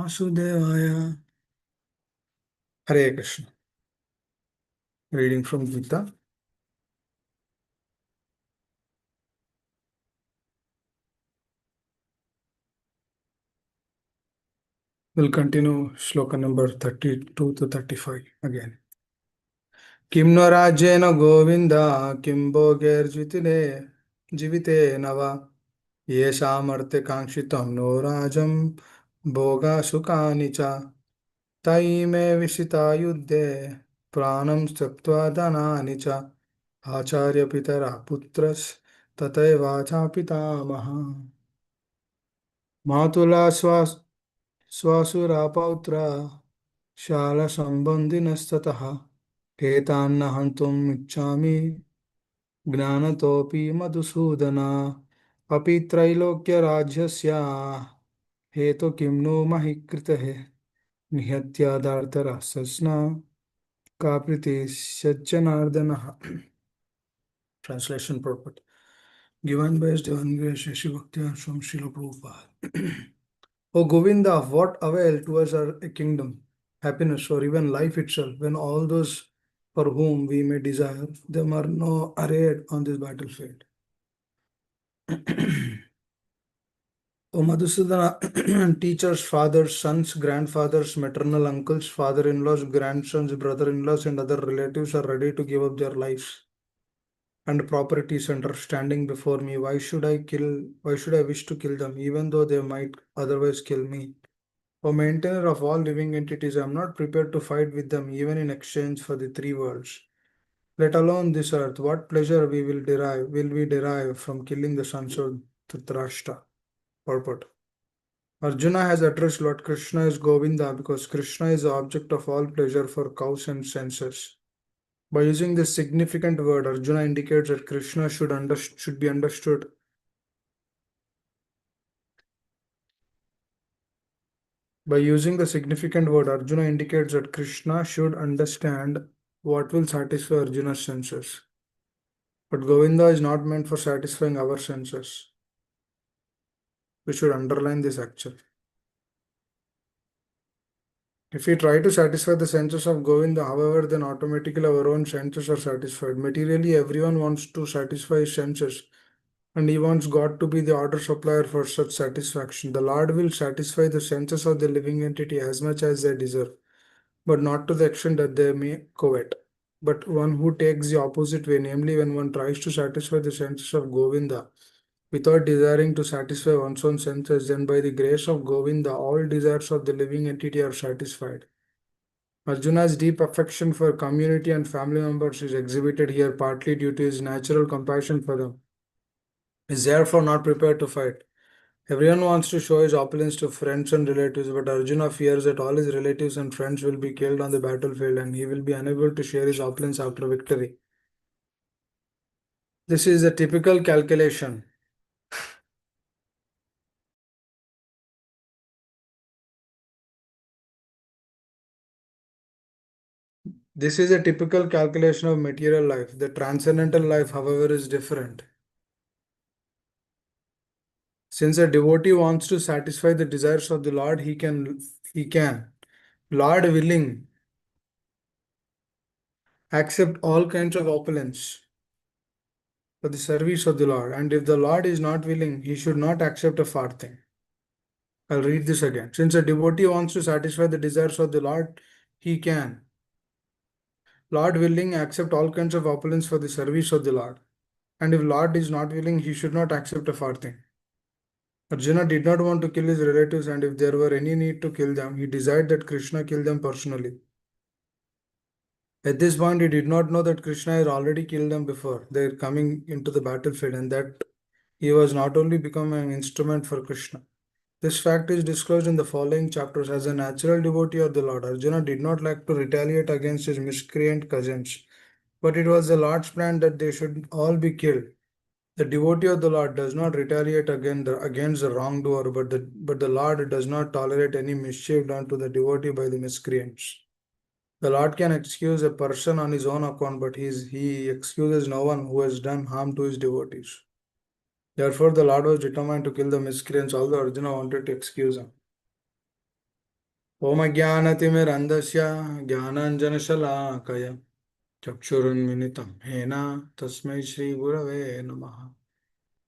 Vasudevaya. Hare Krishna. Reading from Gita. We'll continue shloka number 32 to 35 again. Kim no rajyena govinda kim bhogerjitine jivite nava yeshamarte kangshitam no rajam bhoga sukani cha taime visita yuddhe pranam styaktva dhanani cha acharya pitara putras tateva cha pitamaha matula स्वसुरापौत्र शालसम्बन्धिनस्ततः एतान्न हन्तुम् इच्छामि ज्ञानतोऽपि मधुसूदन अपि त्रैलोक्यराज्यस्य हेतु किं नु महि कृतः निहत्यादार्तरासस्न का प्रीतिश्चनार्दनः. Translation purport. Given by His Divine Grace, Shri Bhakti from Srila Prabhupada. O Govinda, of what avail to us are a kingdom, happiness, or even life itself, when all those for whom we may desire them are no arrayed on this battlefield? O Madhusudana, teachers, fathers, sons, grandfathers, maternal uncles, father-in-laws, grandsons, brother-in-laws, and other relatives are ready to give up their lives and properties and are standing before me. Why should I wish to kill them, even though they might otherwise kill me? O maintainer of all living entities, I am not prepared to fight with them even in exchange for the three worlds. Let alone this earth, what pleasure will we derive from killing the sons of Dhritarashtra? Purport. Arjuna has addressed Lord Krishna as Govinda because Krishna is the object of all pleasure for cows and senses. By using this significant word, Arjuna indicates that Krishna should be understood. By using the significant word, Arjuna indicates that Krishna should understand what will satisfy Arjuna's senses. But Govinda is not meant for satisfying our senses. We should underline this actually. If we try to satisfy the senses of Govinda, however, then automatically our own senses are satisfied. Materially, everyone wants to satisfy his senses, and he wants God to be the order supplier for such satisfaction. The Lord will satisfy the senses of the living entity as much as they deserve, but not to the extent that they may covet. But one who takes the opposite way, namely when one tries to satisfy the senses of Govinda without desiring to satisfy one's own senses, then by the grace of Govinda, all desires of the living entity are satisfied. Arjuna's deep affection for community and family members is exhibited here partly due to his natural compassion for them. He is therefore not prepared to fight. Everyone wants to show his opulence to friends and relatives, but Arjuna fears that all his relatives and friends will be killed on the battlefield and he will be unable to share his opulence after victory. This is a typical calculation. This is a typical calculation of material life. The transcendental life, however, is different. Since a devotee wants to satisfy the desires of the Lord, he can, Lord willing, accept all kinds of opulence for the service of the Lord. And if the Lord is not willing, he should not accept a farthing. I'll read this again. Since a devotee wants to satisfy the desires of the Lord, he can, Lord willing, accept all kinds of opulence for the service of the Lord. And if Lord is not willing, he should not accept a farthing. Arjuna did not want to kill his relatives, and if there were any need to kill them, he desired that Krishna kill them personally. At this point, he did not know that Krishna had already killed them before their coming into the battlefield, and that he was not only become an instrument for Krishna. This fact is disclosed in the following chapters. As a natural devotee of the Lord, Arjuna did not like to retaliate against his miscreant cousins, but it was the Lord's plan that they should all be killed. The devotee of the Lord does not retaliate against the wrongdoer, but the Lord does not tolerate any mischief done to the devotee by the miscreants. The Lord can excuse a person on his own account, but he excuses no one who has done harm to his devotees. Therefore, the Lord was determined to kill the miscreants, although Arjuna wanted to excuse him. ओम ज्ञानतिमिरन्धस्य ज्ञानाञ्जनशलाकय चक्षुरुन्मिलितं येन तस्मै श्रीगुरवे नमः।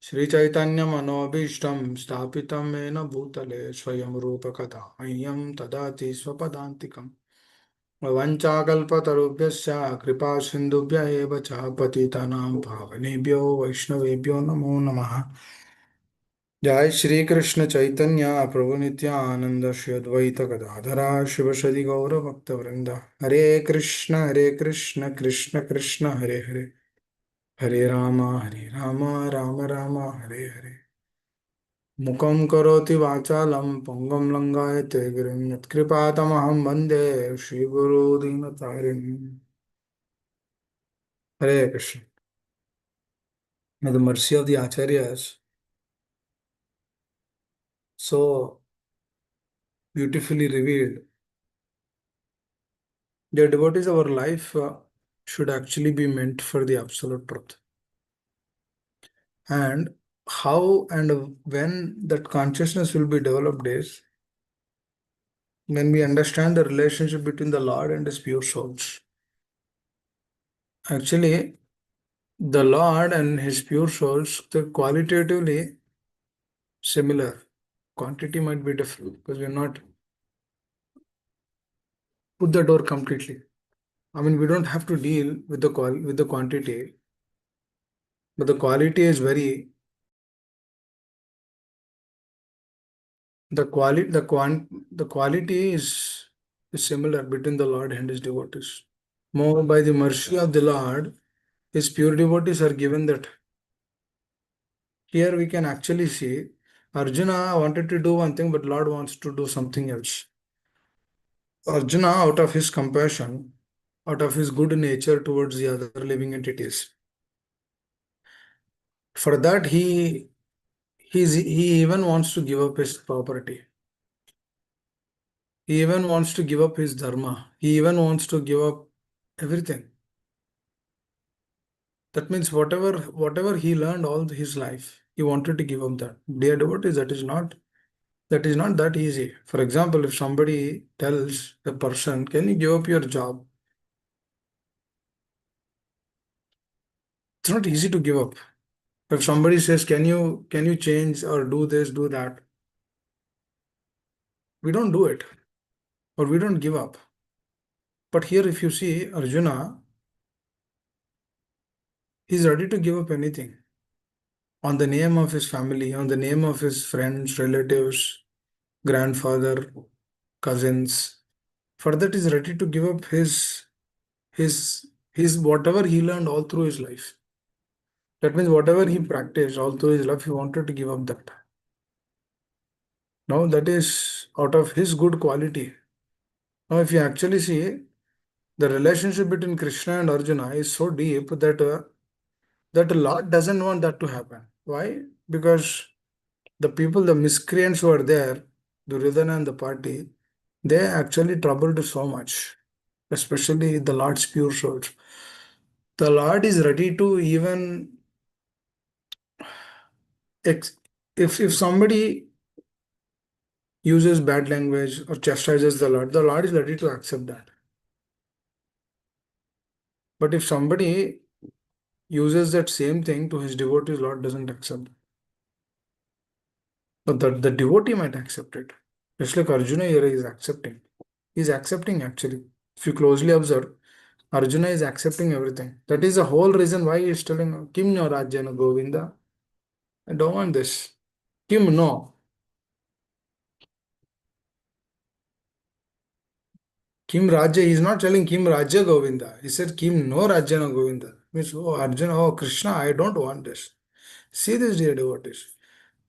श्रीचैतन्यमनोभीष्टं स्थापितं येन भूतले स्वयं रूपकथा मह्यं ददाति स्वपदान्तिकम्। वञ्चाकल्पतरुभ्यश्च कृपा सिन्धुभ्य एव च पतितानां पावनेभ्यो वैष्णवेभ्यो नमो नमः। जय श्री कृष्ण चैतन्य प्रभु नित्यानंद श्री अद्वैत गदाधरा शिवसदि गौर भक्त वृंद। हरे कृष्ण कृष्ण कृष्ण हरे हरे, हरे राम राम राम हरे हरे। मुखं करोति वाचालं पंगुं लंघयते गिरिं यत्कृपातमहं वन्दे श्रीगुरो दीनतारिणम्। Hare Krishna. May the mercy of the Acharyas so beautifully revealed. Dear devotees, our life should actually be meant for the absolute truth. And how and when that consciousness will be developed is when we understand the relationship between the Lord and His pure souls. Actually, the Lord and His pure souls, they're qualitatively similar. Quantity might be different because we're not put the door completely. I mean, we don't have to deal with the quantity, but the quality is very the quality is similar between the Lord and His devotees. More by the mercy of the Lord, His pure devotees are given that. Here we can actually see Arjuna wanted to do one thing, but Lord wants to do something else. Arjuna, out of his compassion, out of his good nature towards the other living entities, for that he even wants to give up his property. He even wants to give up his dharma. He even wants to give up everything. That means whatever he learned all his life, he wanted to give up that. Dear devotees, that is not that easy. For example, if somebody tells a person, "Can you give up your job?" It's not easy to give up. If somebody says, "Can you change or do this, do that?" We don't do it or we don't give up. But here, if you see Arjuna, he's ready to give up anything on the name of his family, on the name of his friends, relatives, grandfather, cousins. For that, he's ready to give up his his whatever he learned all through his life. That means whatever he practiced all through his life, he wanted to give up that. Now that is out of his good quality. Now, if you actually see the relationship between Krishna and Arjuna is so deep that the Lord doesn't want that to happen. Why? Because the people, the miscreants who are there, Duryodhana and the party, they actually troubled so much, especially the Lord's pure souls. The Lord is ready to even if somebody uses bad language or chastises the Lord is ready to accept that. But if somebody uses that same thing to his devotees, Lord doesn't accept. But the devotee might accept it. Just like Arjuna here is accepting. He's accepting actually. If you closely observe, Arjuna is accepting everything. That is the whole reason why he is telling Kim no Rajyana Govinda. I don't want this. Kim no. Kim Rajya, he is not telling Kim Rajya Govinda. He said Kim no Rajyana Govinda. Means, oh Arjuna, oh Krishna, I don't want this. See this, dear devotees.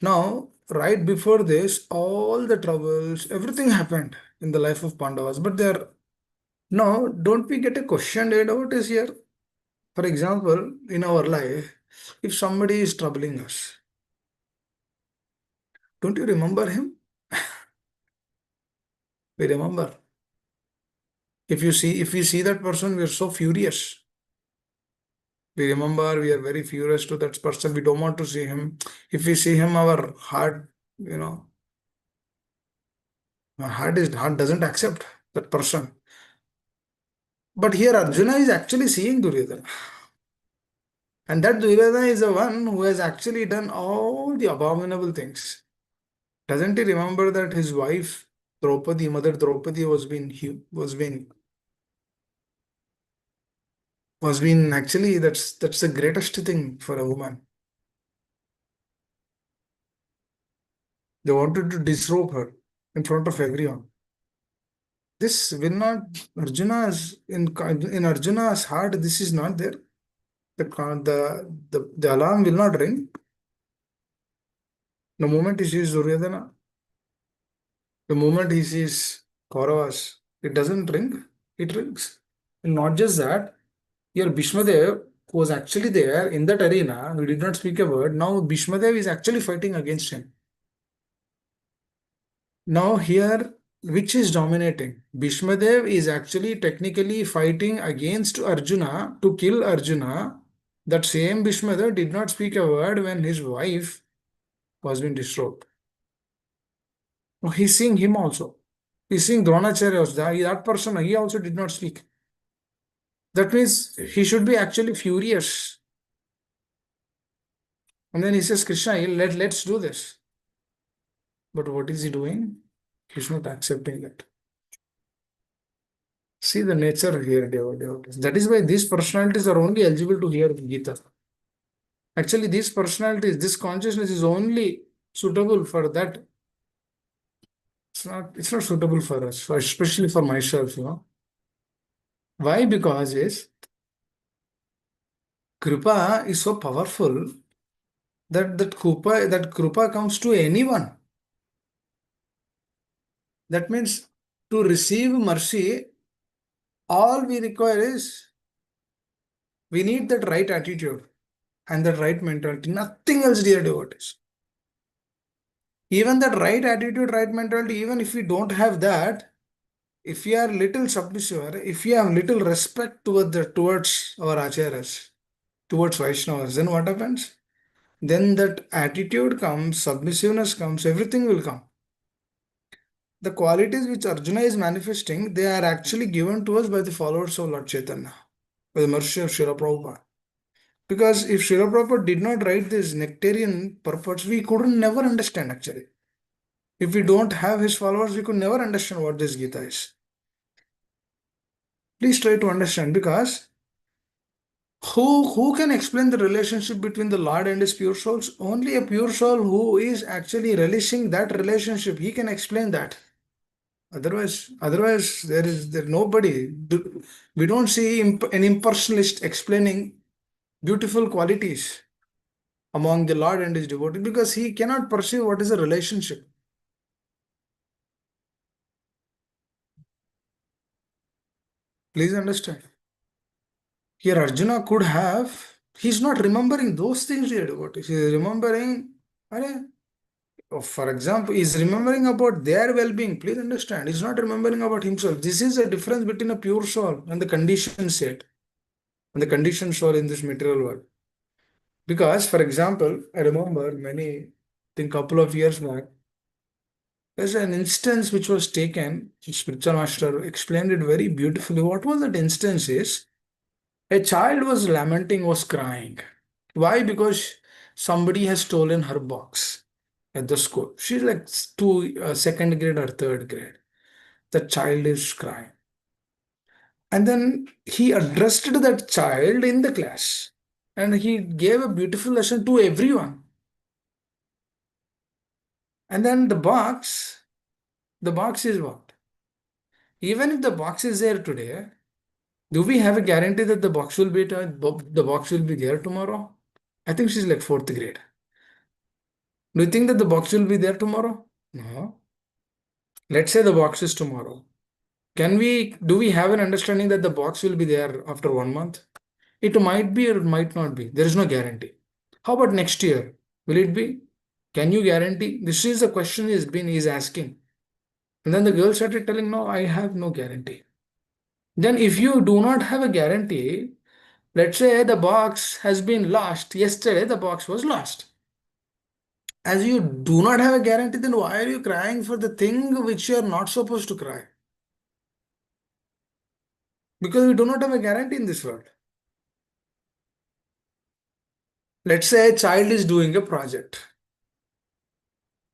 Now, right before this, all the troubles, everything happened in the life of Pandavas. But there, now, don't we get a question, dear devotees here? For example, in our life, if somebody is troubling us, don't you remember him? We remember. If we see that person, we are so furious. We remember, we are very furious to that person. We don't want to see him. If we see him, our heart, you know, My heart doesn't accept that person. But here Arjuna is actually seeing Duryodhana. And that Duryodhana is the one who has actually done all the abominable things. Doesn't he remember that his wife, Draupadi, Mother Draupadi, was been actually that's the greatest thing for a woman. They wanted to disrobe her in front of everyone. This will not Arjuna's in Arjuna's heart. This is not there. The alarm will not ring the moment he sees Duryodhana. The moment he sees Kauravas, it doesn't ring. It rings. And not just that. Here Bhishmadev was actually there in that arena. He did not speak a word. Now Bhishmadev is actually fighting against him. Now here, which is dominating? Bhishmadev is actually technically fighting against Arjuna to kill Arjuna. That same Bhishmadev did not speak a word when his wife was being destroyed. Now he's seeing him also. He's seeing Dronacharya also. That person, he also did not speak. That means he should be actually furious. And then he says, Krishna, let's do this. But what is he doing? He's not accepting that. See the nature here, devotees. That is why these personalities are only eligible to hear Gita. Actually, these personalities, this consciousness is only suitable for that. It's not suitable for us, especially for myself. Why? Because Kripa is so powerful that Kripa comes to anyone. That means to receive mercy, all we require is we need that right attitude and that right mentality. Nothing else, dear devotees. Even that right attitude, right mentality, even if we don't have that, if we are little submissive, if we have little respect towards our acharyas, towards Vaishnavas, then what happens? Then that attitude comes, submissiveness comes, everything will come. The qualities which Arjuna is manifesting, they are actually given to us by the followers of Lord Chaitanya, by the mercy of Srila Prabhupada. Because if Srila Prabhupada did not write this nectarian purports, we couldn't never understand actually. If we don't have his followers, we could never understand what this Gita is. Please try to understand, because who can explain the relationship between the Lord and his pure souls? Only a pure soul who is actually relishing that relationship, he can explain that. Otherwise, there nobody. We don't see an impersonalist explaining beautiful qualities among the Lord and his devotee, because he cannot perceive what is a relationship. Please understand. Here Arjuna could have, he's not remembering those things, dear devotees. He is remembering, for example, he's remembering about their well-being. Please understand. He's not remembering about himself. This is a difference between a pure soul and the conditioned state, and the conditioned soul in this material world. Because, for example, I remember I think couple of years back, there's an instance which was taken. Spiritual master explained it very beautifully. What was that instance is, a child was lamenting, was crying. Why? Because somebody has stolen her box at the school. She's like second grade or third grade. The child is crying. And then he addressed that child in the class. And he gave a beautiful lesson to everyone. And then the box is what? Even if the box is there today, do we have a guarantee that the box will be there tomorrow? I think she's like fourth grade. Do you think that the box will be there tomorrow? No. Let's say the box is tomorrow. Do we have an understanding that the box will be there after 1 month? It might be or it might not be. There is no guarantee. How about next year? Will it be? Can you guarantee? This is the question he's asking. And then the girl started telling, no, I have no guarantee. Then if you do not have a guarantee, let's say the box has been lost. Yesterday the box was lost. As you do not have a guarantee, then why are you crying for the thing which you are not supposed to cry? Because we do not have a guarantee in this world. Let's say a child is doing a project.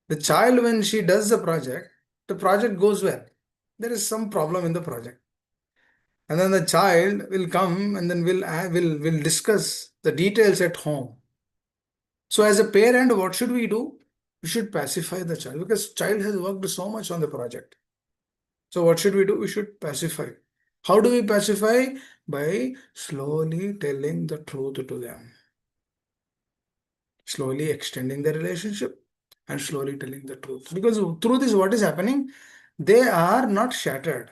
The child, when she does the project goes well. There is some problem in the project. And then the child will come and then will discuss the details at home. So as a parent, what should we do? We should pacify the child because child has worked so much on the project. So what should we do? We should pacify. How do we pacify? By slowly telling the truth to them, slowly extending the relationship and slowly telling the truth. Because truth is what is happening. They are not shattered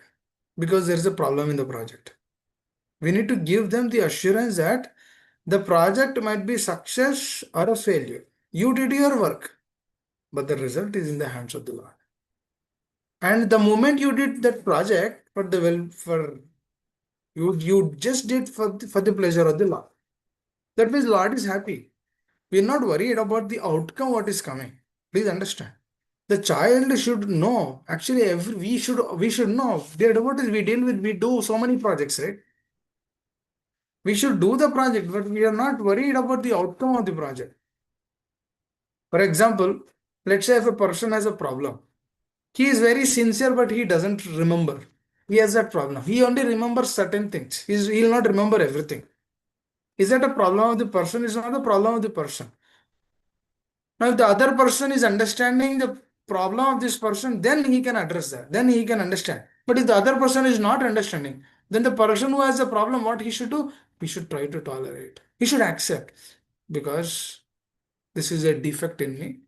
because there is a problem in the project. We need to give them the assurance that the project might be success or a failure. You did your work, but the result is in the hands of the Lord. And the moment you did that project for the well, for you just did for the pleasure of the Lord. That means Lord is happy. We are not worried about the outcome, what is coming. Please understand. The child should know. Actually, we should know. Dear what is we deal with, we do so many projects, right? We should do the project, but we are not worried about the outcome of the project. For example, let's say if a person has a problem, he is very sincere, but he doesn't remember. He has that problem. He only remembers certain things. He'll not remember everything. Is that a problem of the person? It's not the problem of the person. Now, if the other person is understanding the problem of this person, then he can address that. Then he can understand. But if the other person is not understanding, then the person who has the problem, what he should do? He should try to tolerate. He should accept because this is a defect in me.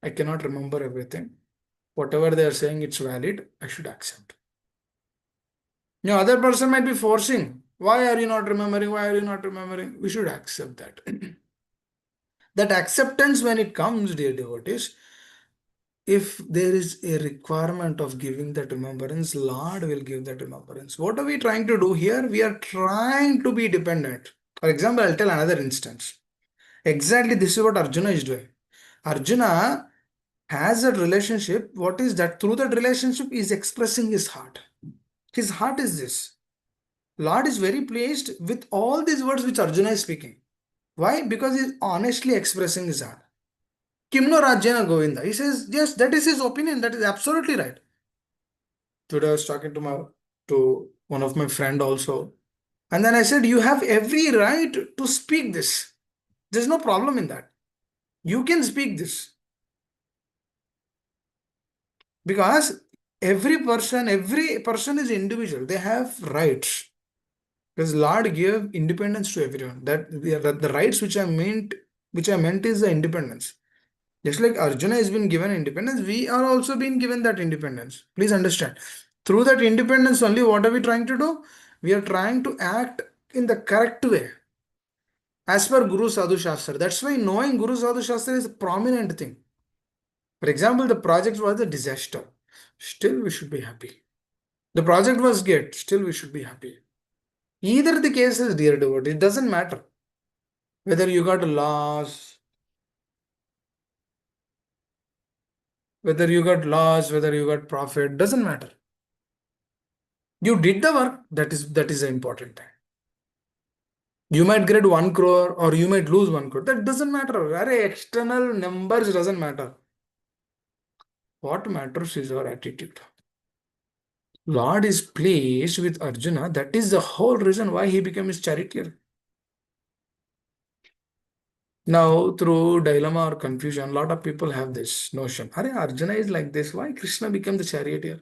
I cannot remember everything. Whatever they are saying, it's valid. I should accept. Now, other person might be forcing. Why are you not remembering? Why are you not remembering? We should accept that. That acceptance, when it comes, dear devotees, if there is a requirement of giving that remembrance, Lord will give that remembrance. What are we trying to do here? We are trying to be dependent. For example, I'll tell another instance. Exactly this is what Arjuna is doing. Arjuna has a relationship. What is that? Through that relationship, he is expressing his heart. His heart is this. Lord is very pleased with all these words which Arjuna is speaking. Why? Because he is honestly expressing his heart. Kimno Rajyana Govinda. He says, yes, that is his opinion. That is absolutely right. Today I was talking to one of my friend also. And then I said, you have every right to speak this. There's no problem in that. You can speak this. Because every person is individual. They have rights. Because Lord gave independence to everyone. That the rights which I meant is the independence. Just like Arjuna has been given independence, we are also being given that independence. Please understand. Through that independence only, what are we trying to do? We are trying to act in the correct way. As per Guru Sadhu Shastra. That's why knowing Guru Sadhu Shastra is a prominent thing. For example, the project was a disaster. Still, we should be happy. The project was good. Still, we should be happy. Either the case is, dear devotee, it doesn't matter. Whether you got a loss, whether you got profit, doesn't matter. You did the work, that is the important thing. You might get 1 crore or you might lose 1 crore. That doesn't matter. External numbers doesn't matter. What matters is our attitude. Lord is pleased with Arjuna. That is the whole reason why he became his charioteer. Now, through dilemma or confusion, a lot of people have this notion. Arjuna is like this. Why Krishna became the charioteer?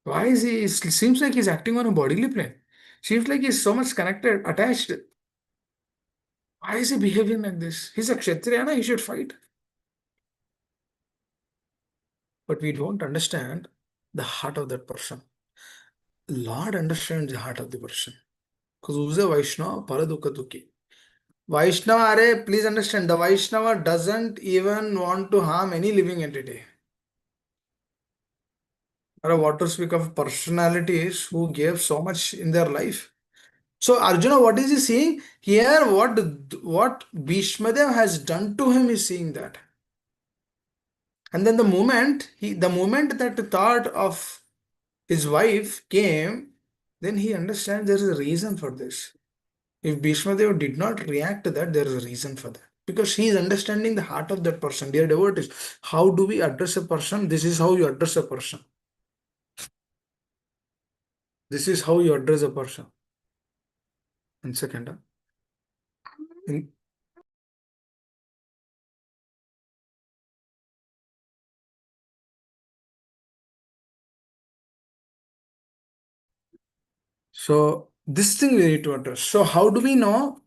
Why is he? It seems like he's acting on a bodily plane. Seems like he's so much connected, attached. Why is he behaving like this? He's a Kshatriya, na? He should fight. But we don't understand the heart of that person. Lord understands the heart of the person. Because who's a Vaishnava? Paradukha Dukhi. Vaishnava, please understand, the Vaishnava doesn't even want to harm any living entity. What to speak of personalities who gave so much in their life? So Arjuna, what is he seeing? Here, what Bhishmadev has done to him is seeing that. And then the moment that the thought of his wife came, then he understands there is a reason for this. If Bhishmadev did not react to that, there is a reason for that. Because he is understanding the heart of that person. Dear devotees, how do we address a person? This is how you address a person. This is how you address a person. One second. In- So this thing we need to address. So how do we know?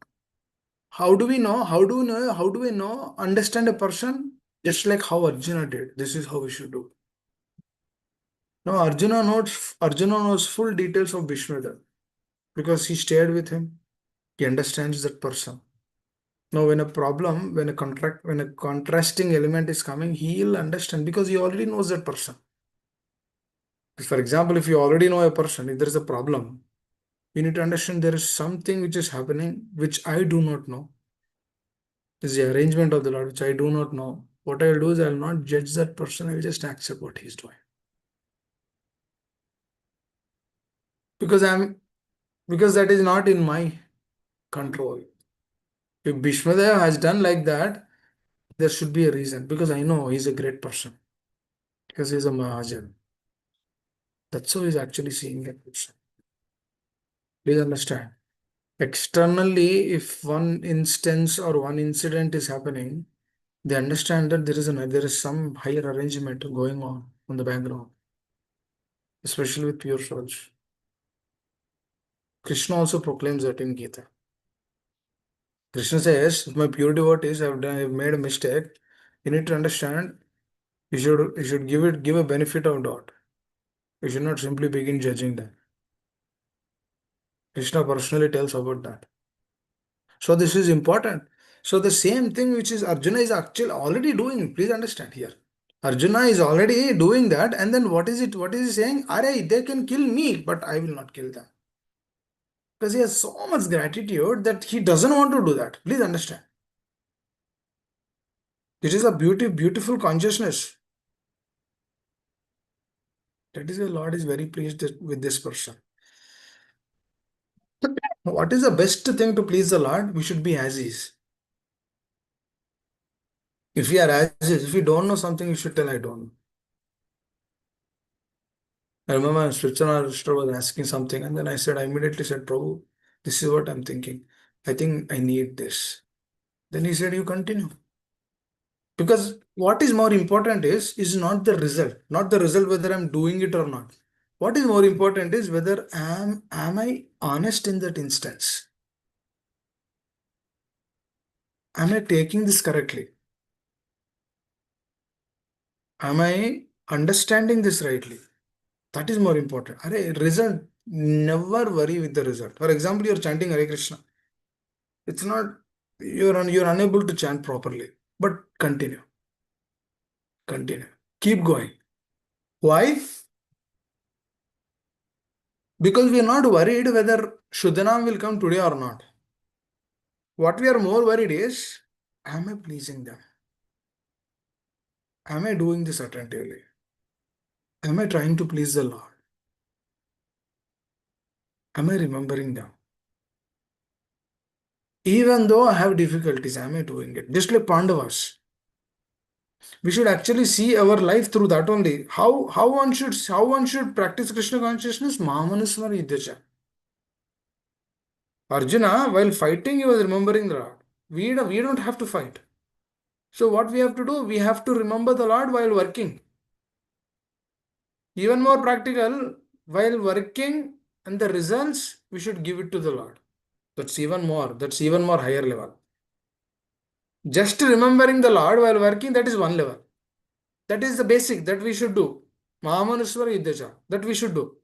How do we know? How do we know? How do we know? Understand a person? Just like how Arjuna did. This is how we should do. Now Arjuna knows full details of Bhishmadev because he stayed with him. He understands that person. Now when a contrasting element is coming, he'll understand because he already knows that person. For example, if you already know a person, if there is a problem, you need to understand there is something which is happening which I do not know. This is the arrangement of the Lord which I do not know. What I'll do is I'll not judge that person, I'll just accept what he's doing. Because because that is not in my control. If Bhishmadev has done like that, there should be a reason because I know he's a great person because he's a Mahajan. That's how he's actually seeing that person. Please understand. Externally, if one instance or one incident is happening, they understand that there is some higher arrangement going on the background, especially with pure souls. Krishna also proclaims that in Gita. Krishna says, if my pure devotees have made a mistake, you need to understand, you should give a benefit of doubt. You should not simply begin judging them. Krishna personally tells about that. So this is important. So the same thing which is Arjuna is actually already doing. Please understand here. Arjuna is already doing that, and then what is it? What is he saying? Are they can kill me, but I will not kill them. Because he has so much gratitude that he doesn't want to do that. Please understand. It is a beautiful consciousness. That is why Lord is very pleased with this person. What is the best thing to please the Lord? We should be as is. If we are as is, if we don't know something, we should tell I don't know. I remember my spiritual sister was asking something, and then I immediately said, Prabhu, this is what I'm thinking. I think I need this. Then he said, you continue. Because what is more important is not the result whether I'm doing it or not. What is more important is whether am I honest in that instance? Am I taking this correctly? Am I understanding this rightly? That is more important. Result, never worry with the result. For example, you're chanting Hare Krishna. It's not, you're unable to chant properly. But continue. Continue. Keep going. Why? Because we are not worried whether Shuddhanam will come today or not. What we are more worried is, am I pleasing them? Am I doing this attentively? Am I trying to please the Lord? Am I remembering them? Even though I have difficulties, am I doing it? Just like Pandavas. We should actually see our life through that only. How one should practice Krishna consciousness? Mahamanusmara Yudhacha. Arjuna, while fighting, he was remembering the Lord. We don't have to fight. So what we have to do? We have to remember the Lord while working. Even more practical, while working and the results, we should give it to the Lord. That's even more higher level. Just remembering the Lord while working, that is one level. That is the basic that we should do. Mahamanuswara Yudhacha, that we should do.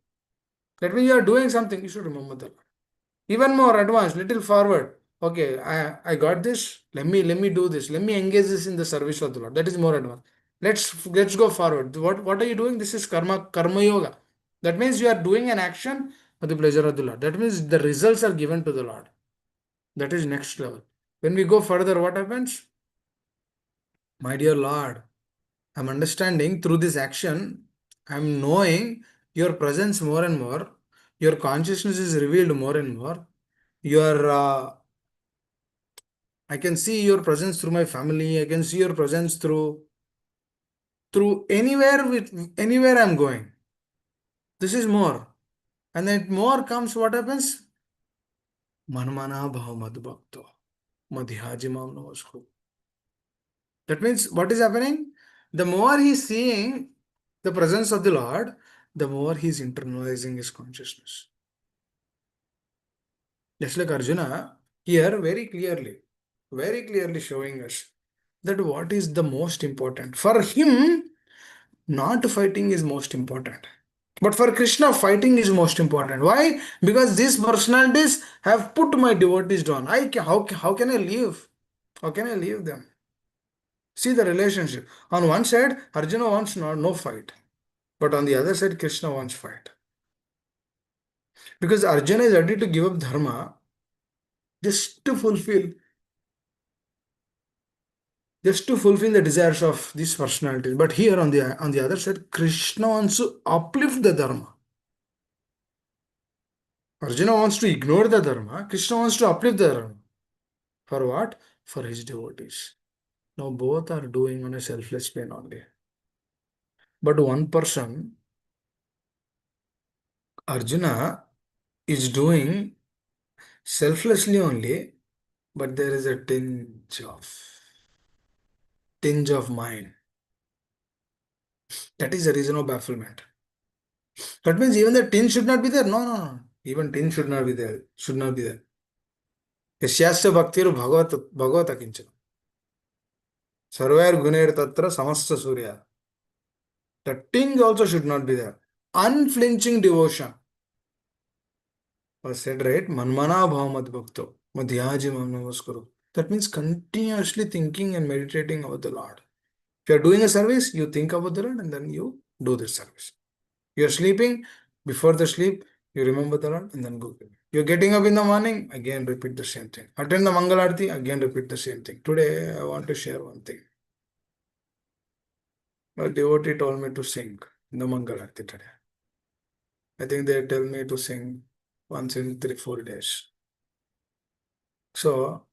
That means you are doing something, you should remember the Lord. Even more advanced, little forward. Okay, I got this. Let me do this. Let me engage this in the service of the Lord. That is more advanced. Let's go forward. What are you doing? This is karma yoga. That means you are doing an action for the pleasure of the Lord. That means the results are given to the Lord. That is next level. When we go further, what happens? My dear Lord, I'm understanding through this action, I'm knowing your presence more and more. Your consciousness is revealed more and more. Your I can see your presence through my family. I can see your presence through anywhere I'm going. This is more. And then more comes, what happens? Manmana bhav madbhakto. Madhyajimam namaskar. That means what is happening? The more he's seeing the presence of the Lord, the more he's internalizing his consciousness. Just like Arjuna, here very clearly showing us that what is the most important. For him, not fighting is most important. But for Krishna, fighting is most important. Why? Because these personalities have put my devotees down. How can I leave? How can I leave them? See the relationship. On one side, Arjuna wants no fight. But on the other side, Krishna wants fight. Because Arjuna is ready to give up dharma just to fulfill the desires of these personalities. But here on the other side, Krishna wants to uplift the dharma. Arjuna wants to ignore the dharma. Krishna wants to uplift the dharma. For what? For his devotees. Now both are doing on a selfless plane only. But one person, Arjuna, is doing selflessly only, but there is a tinge of mind. That is the reason of bafflement. That means even the tinge should not be there. No, no, no. Even tinge should not be there. Should not be there. Yasyasya bhaktiru bhagavata kinchana. Sarvair gunair tatra samasta surya. The tinge also should not be there. Unflinching devotion. Was said right? Manmana bhav bhakto. Madhyaji namaskaru. That means continuously thinking and meditating about the Lord. If you are doing a service, you think about the Lord and then you do the service. You are sleeping, before the sleep, you remember the Lord and then go. You're getting up in the morning, again repeat the same thing. Attend the Mangalarti, again repeat the same thing. Today, I want to share one thing. A devotee told me to sing in the Mangalarti today. I think they tell me to sing once in 3-4 days. So,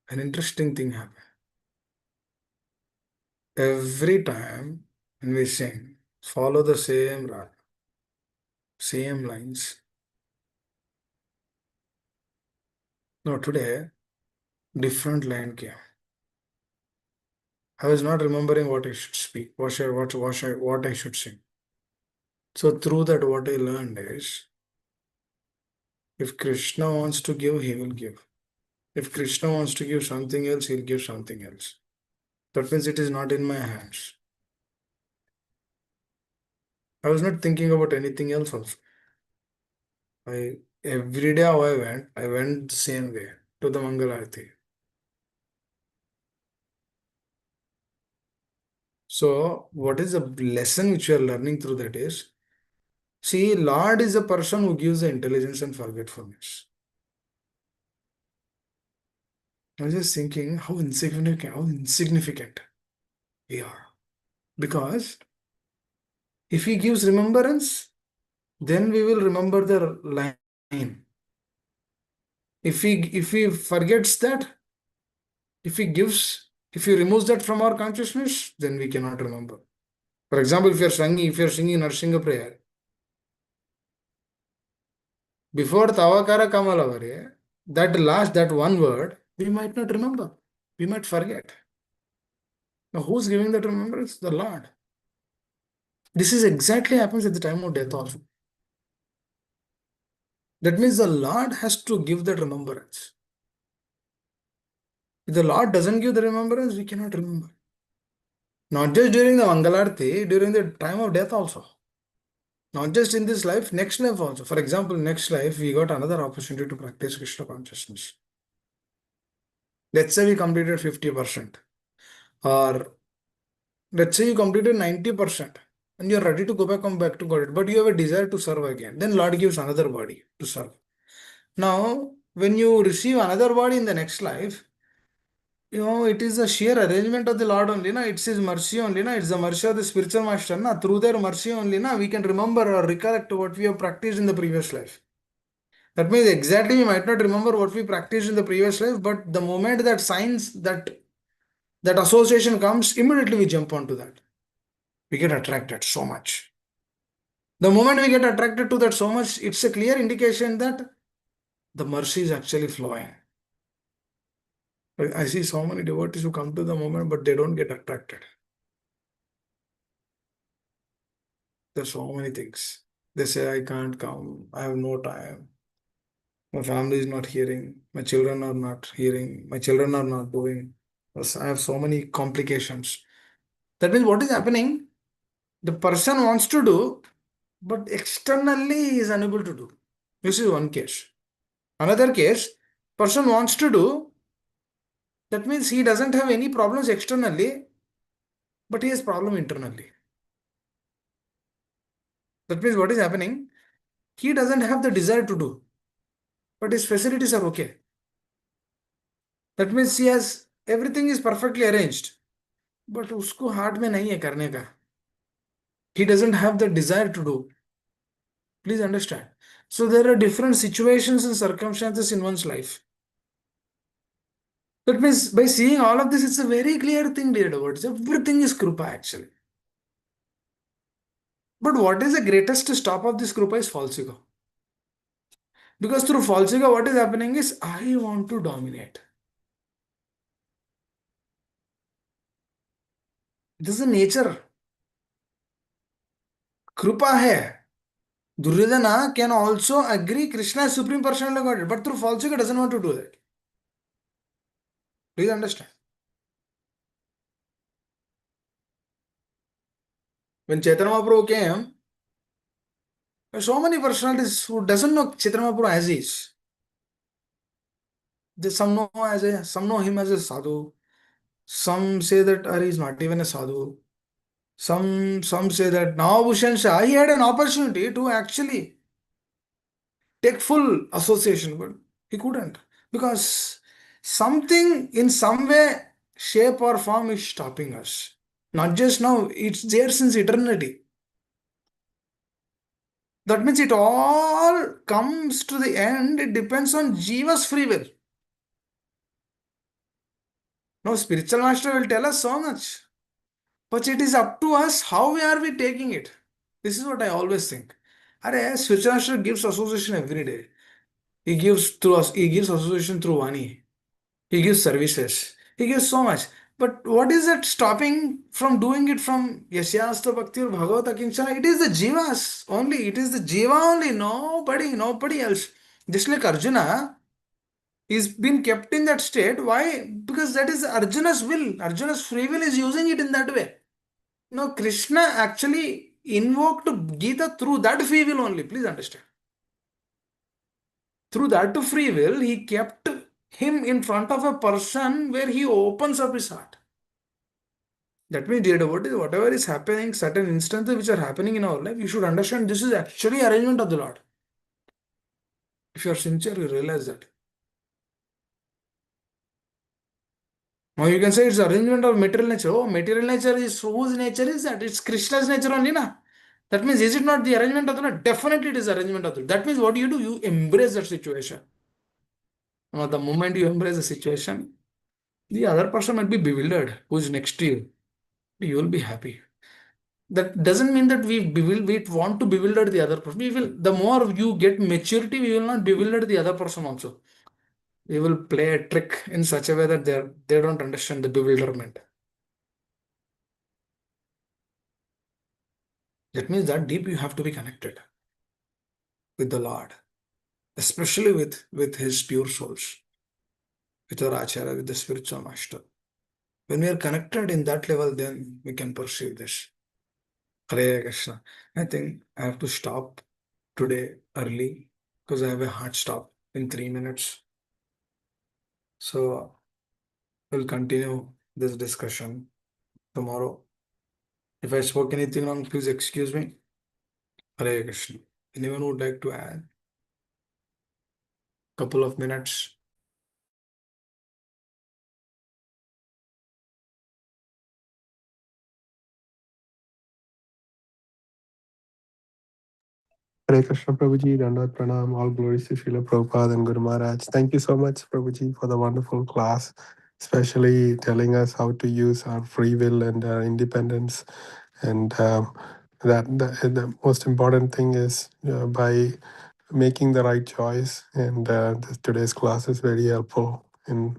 an interesting thing happened. Every time when we sing, follow the same rag, same lines. No, today, different line came. I was not remembering what I should speak, what I should sing. So through that, what I learned is, if Krishna wants to give, he will give. If Krishna wants to give something else, he'll give something else. That means it is not in my hands. I was not thinking about anything else also. Every day how I went the same way to the Mangalarti. So, what is the lesson which you are learning through that is, see, Lord is a person who gives the intelligence and forgetfulness. I was just thinking how insignificant we are. Because if he gives remembrance, then we will remember the line. If he forgets that, if he removes that from our consciousness, then we cannot remember. For example, if you're singing Narsingha prayer, before Tavakara Kamalavare, that one word, we might not remember. We might forget. Now, who's giving that remembrance? The Lord. This is exactly happens at the time of death also. That means the Lord has to give that remembrance. If the Lord doesn't give the remembrance, we cannot remember. Not just during the Mangalarti, during the time of death also. Not just in this life, next life also. For example, next life, we got another opportunity to practice Krishna consciousness. Let's say we completed 50%, or let's say you completed 90%. and you're ready to come back to God, but you have a desire to serve again. Then Lord gives another body to serve. Now, when you receive another body in the next life, it is a sheer arrangement of the Lord only, na. It's His mercy only, na. It's the mercy of the spiritual master, na. Through their mercy only, na, we can remember or recollect what we have practiced in the previous life. That means exactly we might not remember what we practiced in the previous life, but the moment that signs that association comes, immediately we jump onto that. We get attracted so much. The moment we get attracted to that so much, it's a clear indication that the mercy is actually flowing. I see so many devotees who come to the moment, but they don't get attracted. There's so many things. They say, I can't come, I have no time. My family is not hearing, my children are not hearing, my children are not doing. I have so many complications. That means what is happening? The person wants to do, but externally he is unable to do. This is one case. Another case, person wants to do, that means he doesn't have any problems externally, but he has problem internally. That means what is happening? He doesn't have the desire to do, but his facilities are okay. That means he has everything is perfectly arranged, but उसको heart में नहीं है करने का. He doesn't have the desire to do. Please understand. So there are different situations and circumstances in one's life. That means by seeing all of this, it's a very clear thing, dear words. Everything is Krupa actually. But what is the greatest stop of this Krupa is false ego. Because through false ego, what is happening is I want to dominate. This is a nature. Krupa hai. Duryodhana can also agree Krishna is Supreme Personality of Godhead, but through false ego doesn't want to do that. Please understand. When Chaitanya Mahaprabhu came, there are so many personalities who doesn't know Chaitanya Mahaprabhu as is. Some know him as a sadhu. Some say that Ari is not even a sadhu. Some say that Navabhushan Shah, he had an opportunity to actually take full association, but he couldn't because something in some way, shape or form is stopping us. Not just now, it's there since eternity. That means it all comes to the end, it depends on Jiva's free will. Now, spiritual master will tell us so much, but it is up to us how we are we taking it. This is what I always think. Are spiritual master gives association every day. He gives through us. He gives association through Vani. He gives services. He gives so much. But what is that stopping from doing it from Yashyasta Bhakti or Bhagavata Kinchana? It is the Jivas only. It is the Jiva only. Nobody else. Just like Arjuna is been kept in that state. Why? Because that is Arjuna's will. Arjuna's free will is using it in that way. Now, Krishna actually invoked Gita through that free will only. Please understand. Through that free will, he kept him in front of a person where he opens up his heart. That means, dear devotees, whatever is happening, certain instances which are happening in our life, you should understand this is actually arrangement of the Lord. If you are sincere, you realize that. Now you can say it's arrangement of material nature. Oh, material nature is whose nature is that? It's Krishna's nature only, na? That means, is it not the arrangement of the Lord? Definitely it is arrangement of the Lord. That means what do? You embrace that situation. Now, the moment you embrace the situation, the other person might be bewildered who is next to you. You will be happy. That doesn't mean that we want to bewilder the other person. We will, the more you get maturity, we will not bewilder the other person also. We will play a trick in such a way that they don't understand the bewilderment. That means that deep you have to be connected with the Lord, especially with his pure souls, with our Acharya, with the spiritual master. When we are connected in that level, then we can perceive this. Hare Krishna. I think I have to stop today early because I have a hard stop in 3 minutes. So we'll continue this discussion tomorrow. If I spoke anything wrong, please excuse me. Hare Krishna. Anyone would like to add? Couple of minutes. Hare Krishna Prabhuji, Dandavat Pranam, all glories to Srila Prabhupada and Guru Maharaj. Thank you so much, Prabhuji, for the wonderful class, especially telling us how to use our free will and independence. And the most important thing is by making the right choice. And today's class is very helpful in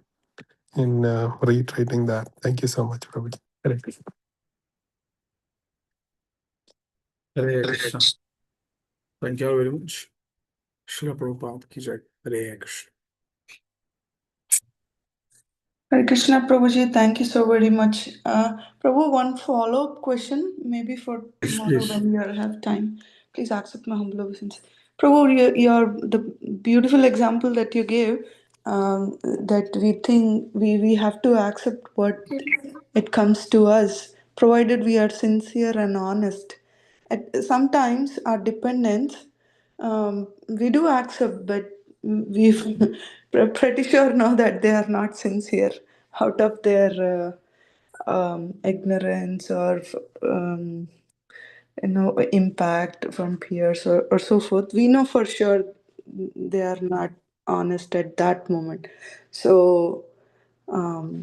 reiterating that. Thank you so much, Prabhuji. Hare Krishna. Hare Krishna. Thank you all very much. Srila Prabhupada ki jai. Hare Krishna. Hare Krishna Prabhuji, thank you so very much. Prabhu, one follow-up question, maybe for tomorrow Please. when you have time. Please accept my humble obeisance. Prabhu, the beautiful example that you gave, that we think we have to accept what it comes to us, provided we are sincere and honest. Sometimes our dependence, we do accept, but we're pretty sure now that they are not sincere out of their ignorance or impact from peers or so forth. We know for sure they are not honest at that moment. So though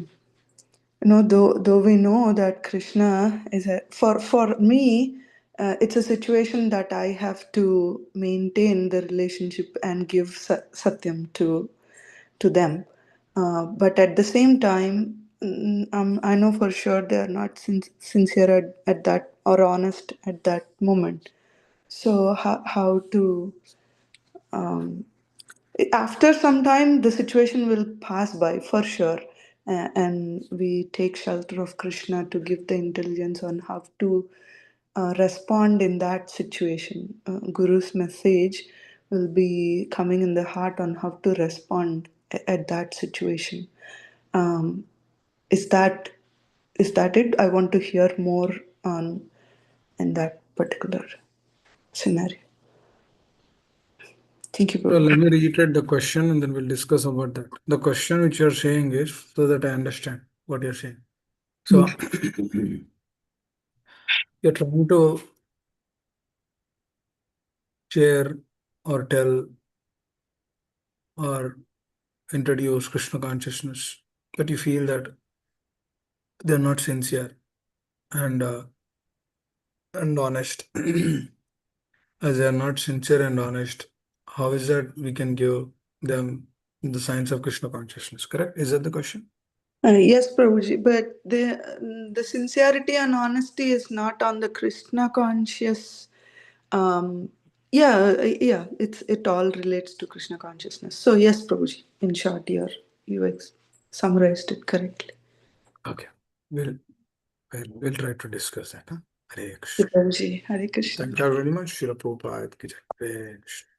we know that Krishna is for me, it's a situation that I have to maintain the relationship and give satyam to them. But at the same time, I know for sure they are not sincere at that or honest at that moment. So how to after some time the situation will pass by for sure, and we take shelter of Krishna to give the intelligence on how to respond in that situation. Guru's message will be coming in the heart on how to respond at that situation. um, is that it? I want to hear more on in that particular scenario. Thank you, So Prabhu. let me reiterate the question and then we'll discuss about that. The question which you're saying is so that I understand what you're saying. So you're trying to share or tell or introduce Krishna consciousness, but you feel that they're not sincere and honest. As they are not sincere and honest, how is that we can give them the science of Krishna consciousness? Correct? Is that the question? Yes, Prabhuji, but the sincerity and honesty is not on the Krishna conscious. Um, it all relates to Krishna consciousness. So yes, Prabhuji, in short, you summarized it correctly. Okay. We'll try to discuss that. Huh? Hare Thank Krishna. you, Prabhuji. Hare Krishna. Thank you very much. Srila Prabhupada ki jai. Hare Krishna.